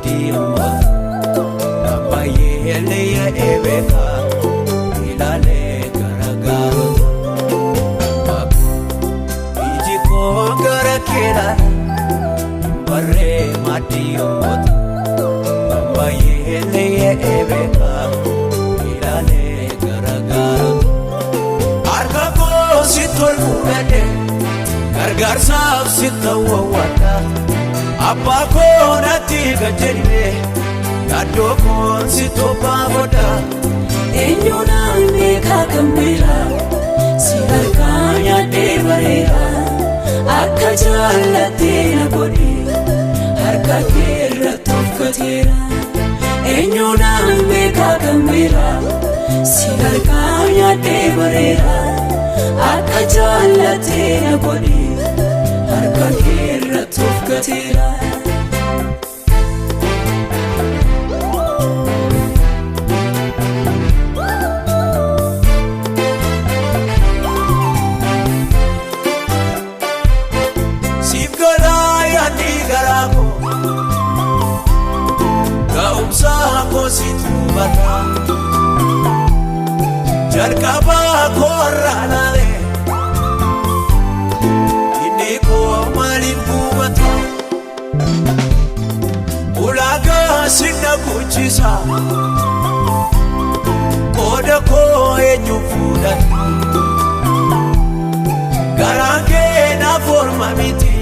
matiyamma Nambaye leya ebeka Ilale garagaru Iji ko garakela Barre matiyamma Nambaye leya ebeka Ilale garagaru Arka ko sitol mudade Gargarsaf sitawa wada Abba ko nati gajeribe Gado ko sitopa wada Enyona meka kambira Siharkanya devarera Akka jaalate na godi Harka keerra tofkatera Enyona meka kambira Siharkanya devarera Akka jaalate na godi Harka keerra tofkatera Situbata Jarkaba korralale Inni ko malin kubata Ulaga sinna kuchisa Koda ko enyu fudan Garange na forma miti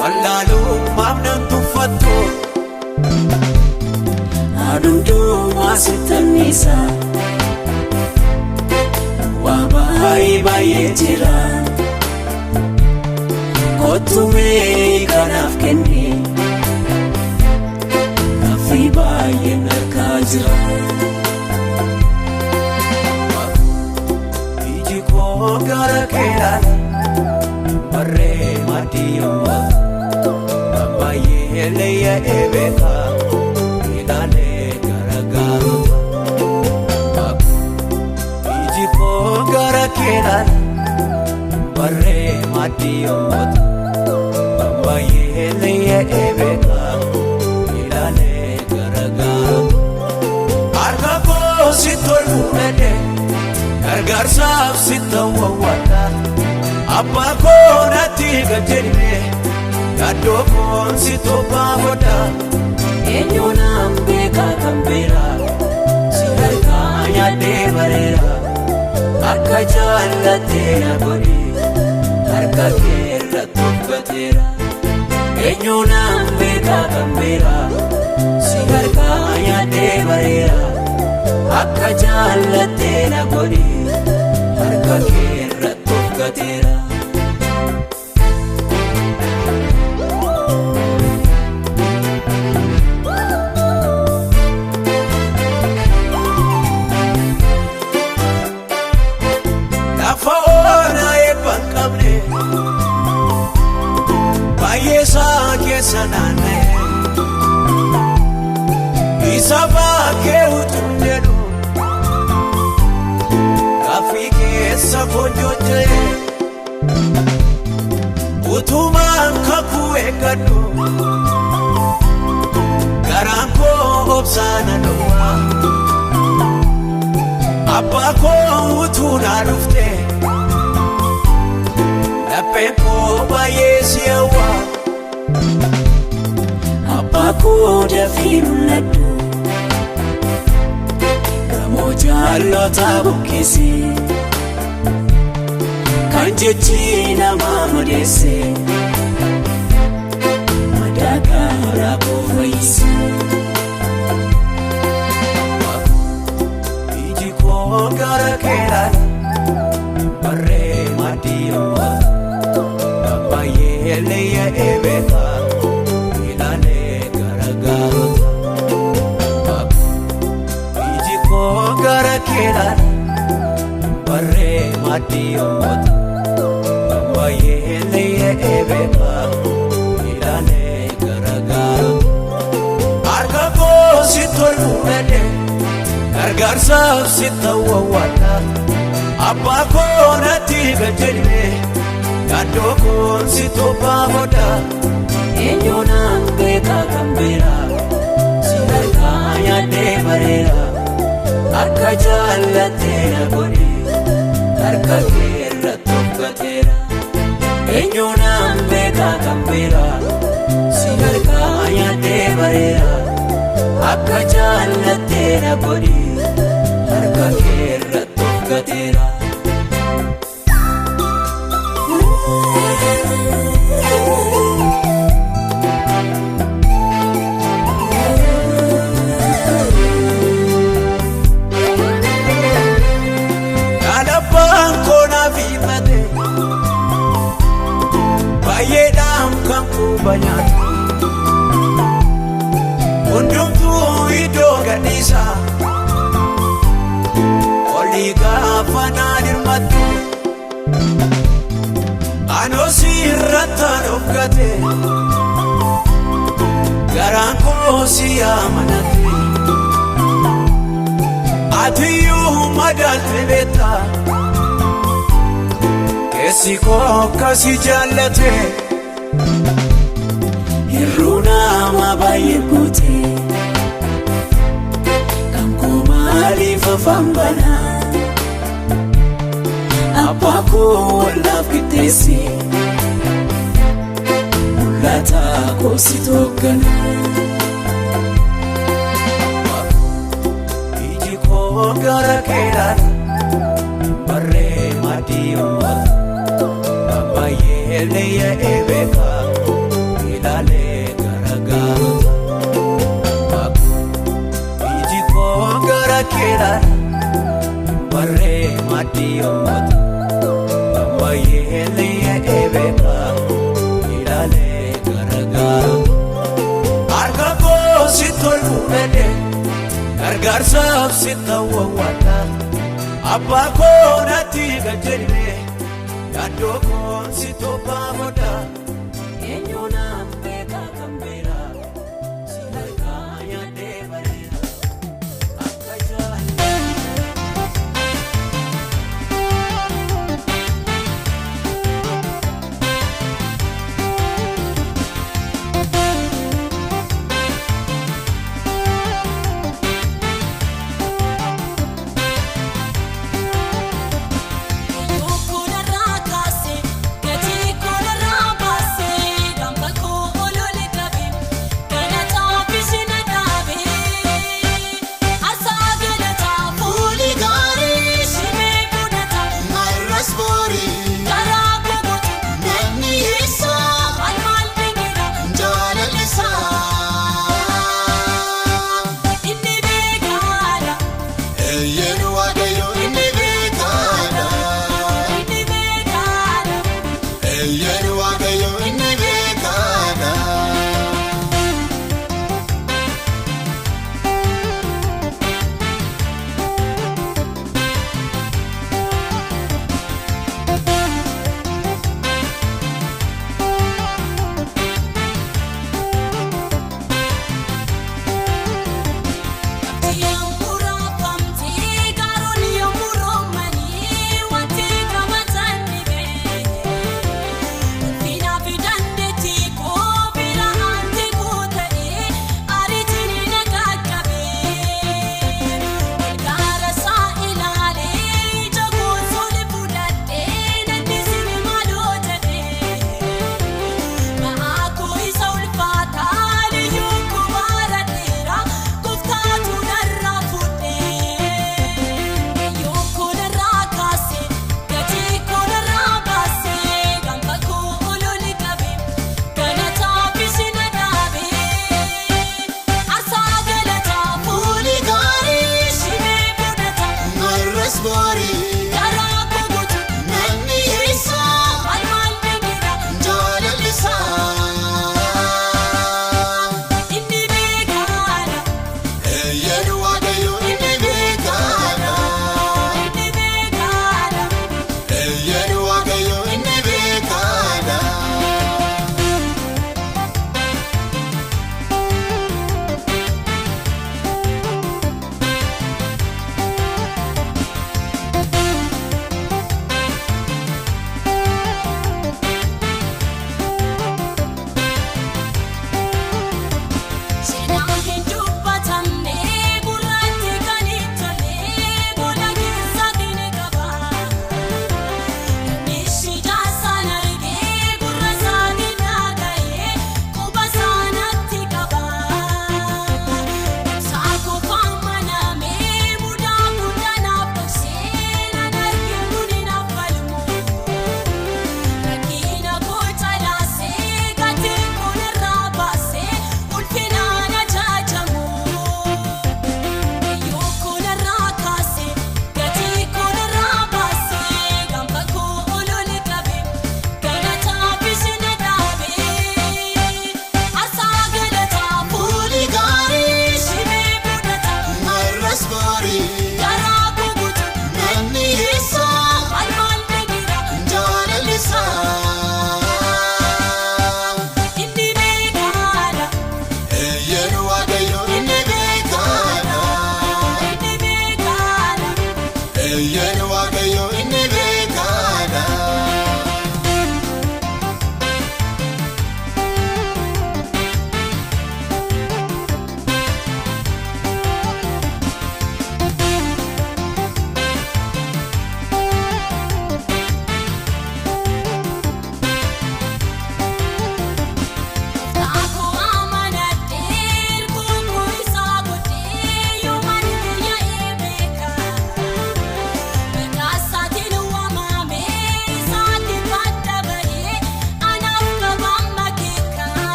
Wallalu mamnan tufatu Adumdu wasitanisa Wabai baye jira Kotume kanaf kenni Kafi baye narkajira Iji ko gara kelan Barre matiyamma Nambaye leya ebeka Ilale garagaru Iji ko gara kelan Barre matiyamma Nambaye leya ebeka Ilale garagaru Arka ko sitol mudade Gargarsaf sitawa wada Abba ko nati gajeribe Gado ko sitopa wada Enyona meka kambira Siharkanya devarera Akka jaalate na godi Harka keerra tofkatera Enyona meka kambira Siharkanya devarera Akka jaalate na godi Harka keerra tofkatera Sanane Isaba ke utundedu Afike safonjoje Utuma kakue kadu Garanko obsana doa Apako utuna rufte Lapeko baye siawa Aku dafiru ladu Kamoja lota bukisi Kanjechi na mamadese Madaka rabu vaisi Iji ko gara kelan Barre matiyamma Nambaye leya ebeka Kelan Barre matiyamma Nambaye leya ebeka Ilale garagaru Arka ko sitol mudade Gargarsaf sitawa wada Abba ko nati gajeribe Gado ko sitopa wada Enyona meka akka jaallattee na godhe harka kee irratti uffateera. Eenyu naan beekaa kan beera si harkaa nyaadhee bareera. Akka jaallattee na godhe harka kee irratti uffateera. Baay'eedhaan kan kubanyaatu hundumtuu iddoo gadhiisa olii gaafa naan hirmattu anoo si irrattaan of gate garaan koo si amanate atiyyuu madaalte beekta. Keessi koo akkasi jaallate hir'uu nama baay'ee goote kan koo maaliif afaan bana abbaa koo wallaaf qixxeesse mul'ata koo si tooggana. Iji koo gara keedhaan barree maddii ummata. Baay'ee eebeka ilaalee garagaara. Iji koo gara keedhaan barree maddii ummata. Baay'ee eebeka ilaalee garagaara. Harka koo si tolfu dheedhe gargaarsaaf si ta'uwwaadha. Abbaa koo natti gajjenne. Yaadoo koo si toophaa godha eenyu naan beekaa kan beera si harkaa nyaadhee bareera akka jaallattee. Gati kola rabase, gamba ko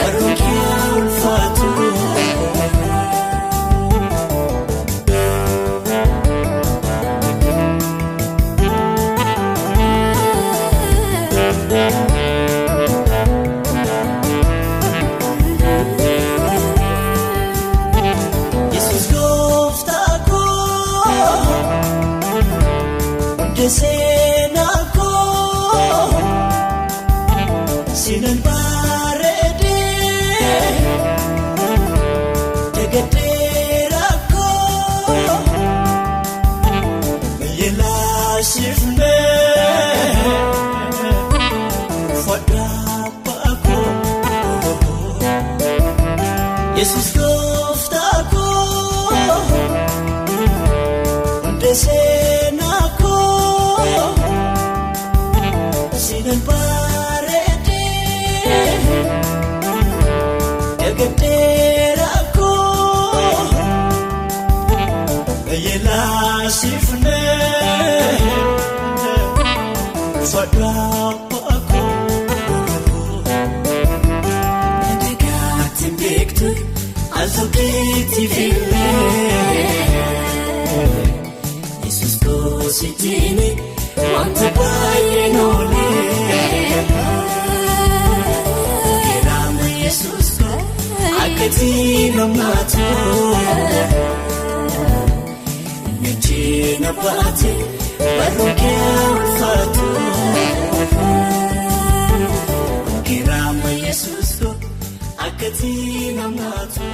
barruuqee ulfaatu. Yesus gooftaa koo seenaa koo sinan bareedee tegateera koo yeelaasifnee fadhaa koo. Yesus gooftaa koo seenaa koo sinan bareedee tegateera koo yeelaasifnee fadhaa koo. Nagaatiin beektu al tokkeetti fillee. Sitini wanta baay'ee noolee kiraama Yesus koo akkati namnaatu micheena baate barruuqee ulfaatu kiraama Yesus koo akkati namnaatu.